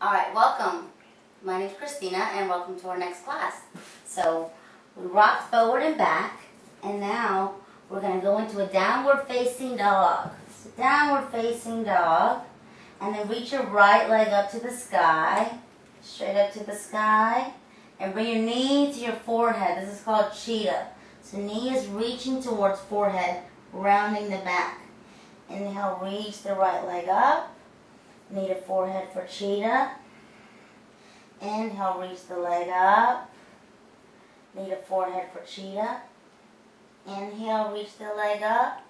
Alright, welcome. My name is Christina and welcome to our next class. So, we rock forward and back, and now we're going to go into a downward facing dog. So downward facing dog, and then reach your right leg up to the sky, straight up to the sky, and bring your knee to your forehead. This is called cheetah. So knee is reaching towards forehead, rounding the back. Inhale, reach the right leg up. Knee to forehead for cheetah. Inhale, reach the leg up. Knee to forehead for cheetah. Inhale, reach the leg up.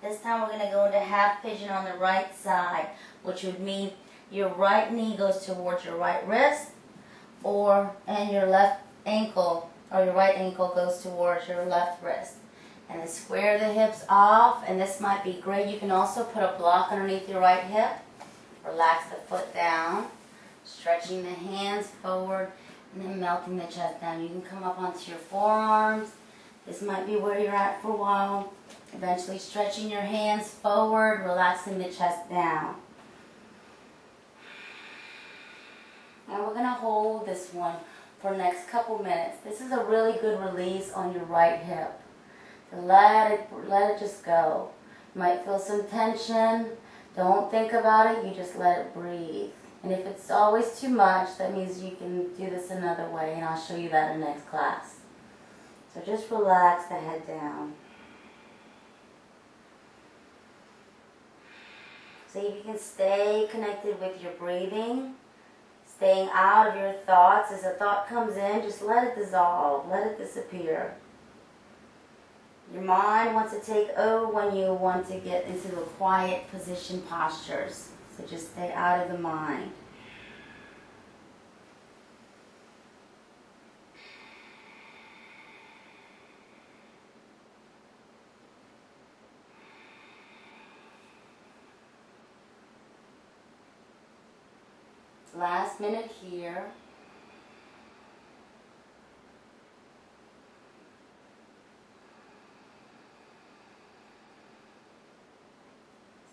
This time we're going to go into half pigeon on the right side, which would mean your right knee goes towards your right wrist, and your left ankle, or your right ankle goes towards your left wrist. And then square the hips off, and this might be great. You can also put a block underneath your right hip. Relax the foot down, stretching the hands forward, and then melting the chest down. You can come up onto your forearms. This might be where you're at for a while. Eventually stretching your hands forward, relaxing the chest down. Now we're going to hold this one for the next couple minutes. This is a really good release on your right hip. So let it just go. You might feel some tension. Don't think about it, you just let it breathe. And if it's always too much, that means you can do this another way, and I'll show you that in the next class. So just relax the head down. See if you can stay connected with your breathing, staying out of your thoughts. As a thought comes in, just let it dissolve, let it disappear. Your mind wants to take over when you want to get into the quiet position postures. So just stay out of the mind. Last minute here.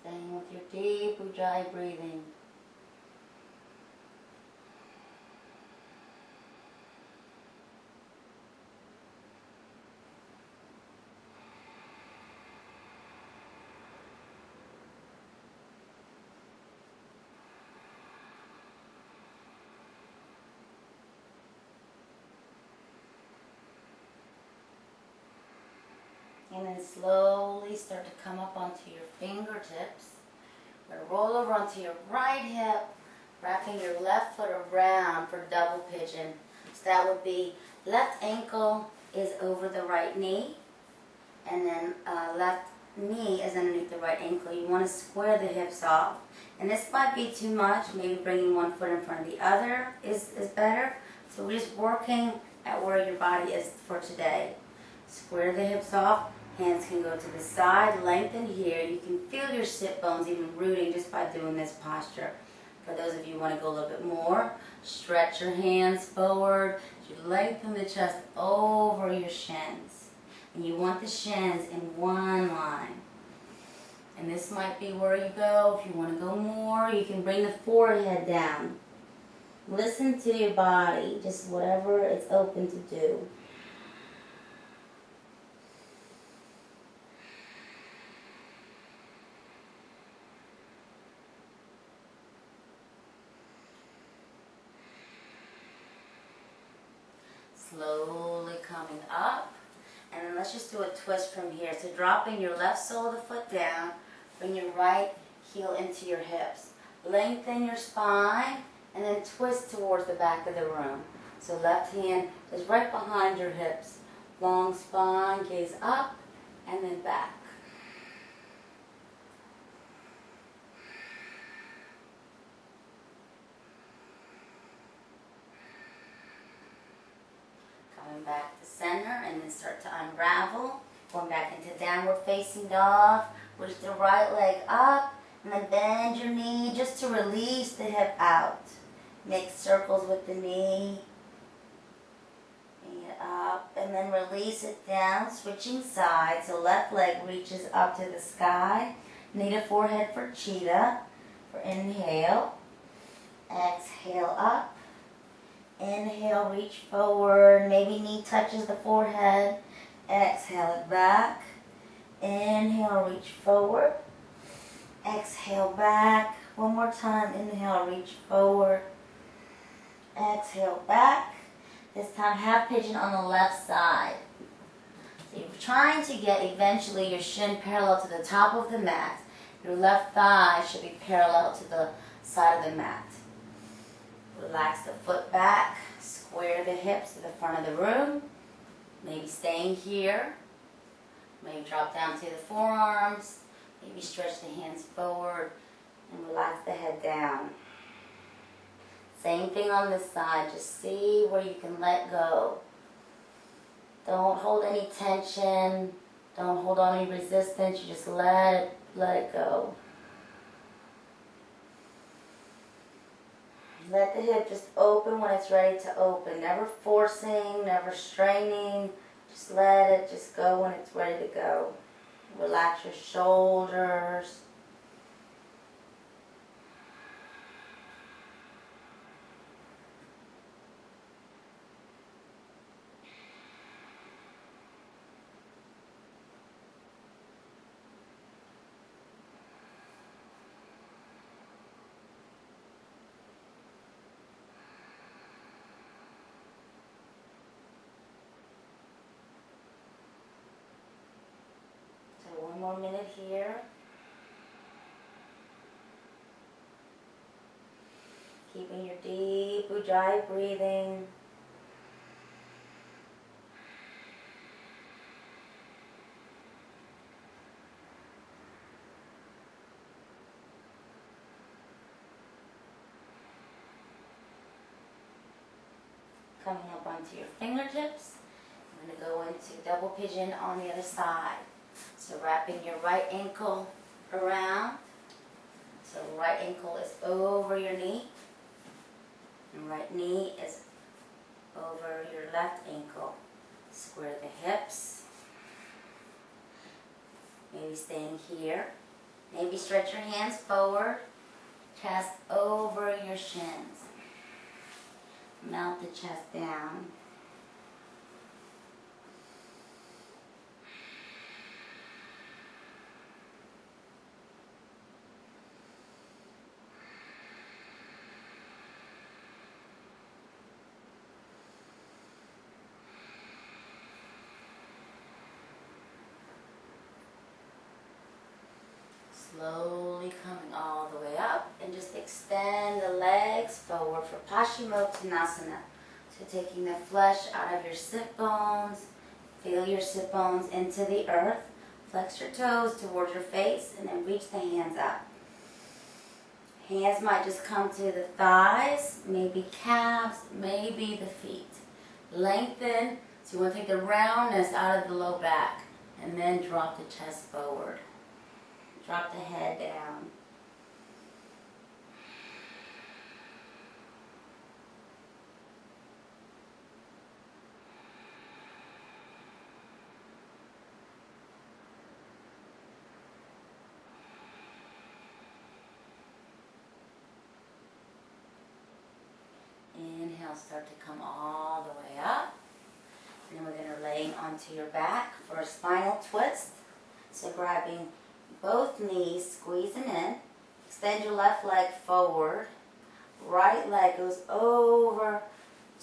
Staying with your deep Ujjayi breathing. And then slowly start to come up onto your fingertips. We're going to roll over onto your right hip, wrapping your left foot around for double pigeon. So that would be left ankle is over the right knee, and then left knee is underneath the right ankle. You want to square the hips off. And this might be too much. Maybe bringing one foot in front of the other is better. So we're just working at where your body is for today. Square the hips off. Hands can go to the side, lengthen here. You can feel your sit bones even rooting just by doing this posture. For those of you who want to go a little bit more, stretch your hands forward. You lengthen the chest over your shins. And you want the shins in one line. And this might be where you go. If you want to go more, you can bring the forehead down. Listen to your body, just whatever it's open to do. Slowly coming up, and then let's just do a twist from here. So dropping your left sole of the foot down, bring your right heel into your hips. Lengthen your spine, and then twist towards the back of the room. So left hand is right behind your hips. Long spine, gaze up, and then back. Coming back to center, and then start to unravel. Going back into downward facing dog. Reach the right leg up, and then bend your knee just to release the hip out. Make circles with the knee. Bring it up, and then release it down, switching sides. So left leg reaches up to the sky. Knee to forehead for cheetah. For inhale. Exhale up. Inhale, reach forward. Maybe knee touches the forehead. Exhale it back. Inhale, reach forward. Exhale back. One more time. Inhale, reach forward. Exhale back. This time half pigeon on the left side. So you're trying to get eventually your shin parallel to the top of the mat. Your left thigh should be parallel to the side of the mat. Relax the foot back. Square the hips to the front of the room. Maybe staying here. Maybe drop down to the forearms. Maybe stretch the hands forward and relax the head down. Same thing on this side. Just see where you can let go. Don't hold any tension. Don't hold on any resistance. You just let it go. Let the hip just open when it's ready to open. Never forcing, never straining. Just let it just go when it's ready to go. Relax your shoulders. One more minute here. Keeping your deep Ujjayi breathing. Coming up onto your fingertips. I'm going to go into double pigeon on the other side. So wrapping your right ankle around. So right ankle is over your knee. And right knee is over your left ankle. Square the hips. Maybe staying here. Maybe stretch your hands forward. Chest over your shins. Melt the chest down. Slowly coming all the way up and just extend the legs forward for Paschimottanasana. So taking the flesh out of your sit bones, feel your sit bones into the earth, flex your toes towards your face and then reach the hands up. Hands might just come to the thighs, maybe calves, maybe the feet. Lengthen, so you want to take the roundness out of the low back and then drop the chest forward. Drop the head down. Inhale, start to come all the way up. And then we're going to lay onto your back for a spinal twist. So grabbing both knees, squeezing in. Extend your left leg forward. Right leg goes over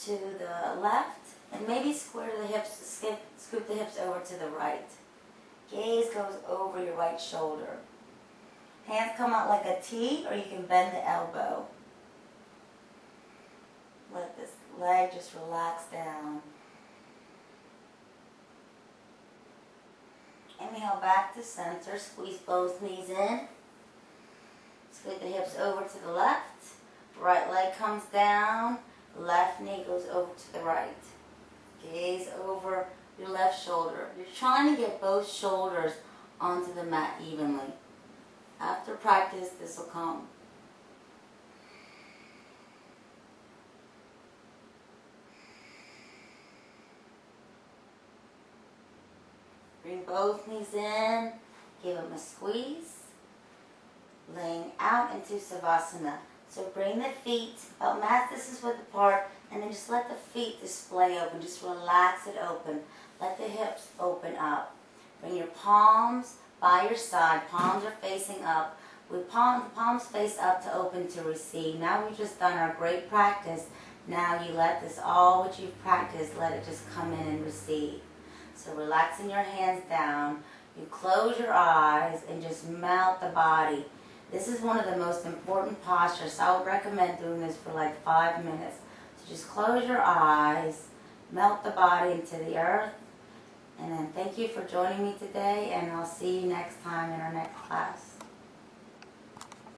to the left. And maybe square the hips, scoop the hips over to the right. Gaze goes over your right shoulder. Hands come out like a T, or you can bend the elbow. Let this leg just relax down. Inhale back to center, squeeze both knees in. Scoot the hips over to the left. Right leg comes down, left knee goes over to the right. Gaze over your left shoulder. You're trying to get both shoulders onto the mat evenly. After practice, this will come. Bring both knees in, give them a squeeze. Laying out into Savasana. So bring the feet up, mat. This is width apart, and then just let the feet display open. Just relax it open. Let the hips open up. Bring your palms by your side. Palms are facing up. With palms face up to open to receive. Now we've just done our great practice. Now you let this, all what you've practiced, let it just come in and receive. So relaxing your hands down. You close your eyes and just melt the body. This is one of the most important postures, so I would recommend doing this for like 5 minutes. So just close your eyes, melt the body into the earth, and then thank you for joining me today, and I'll see you next time in our next class.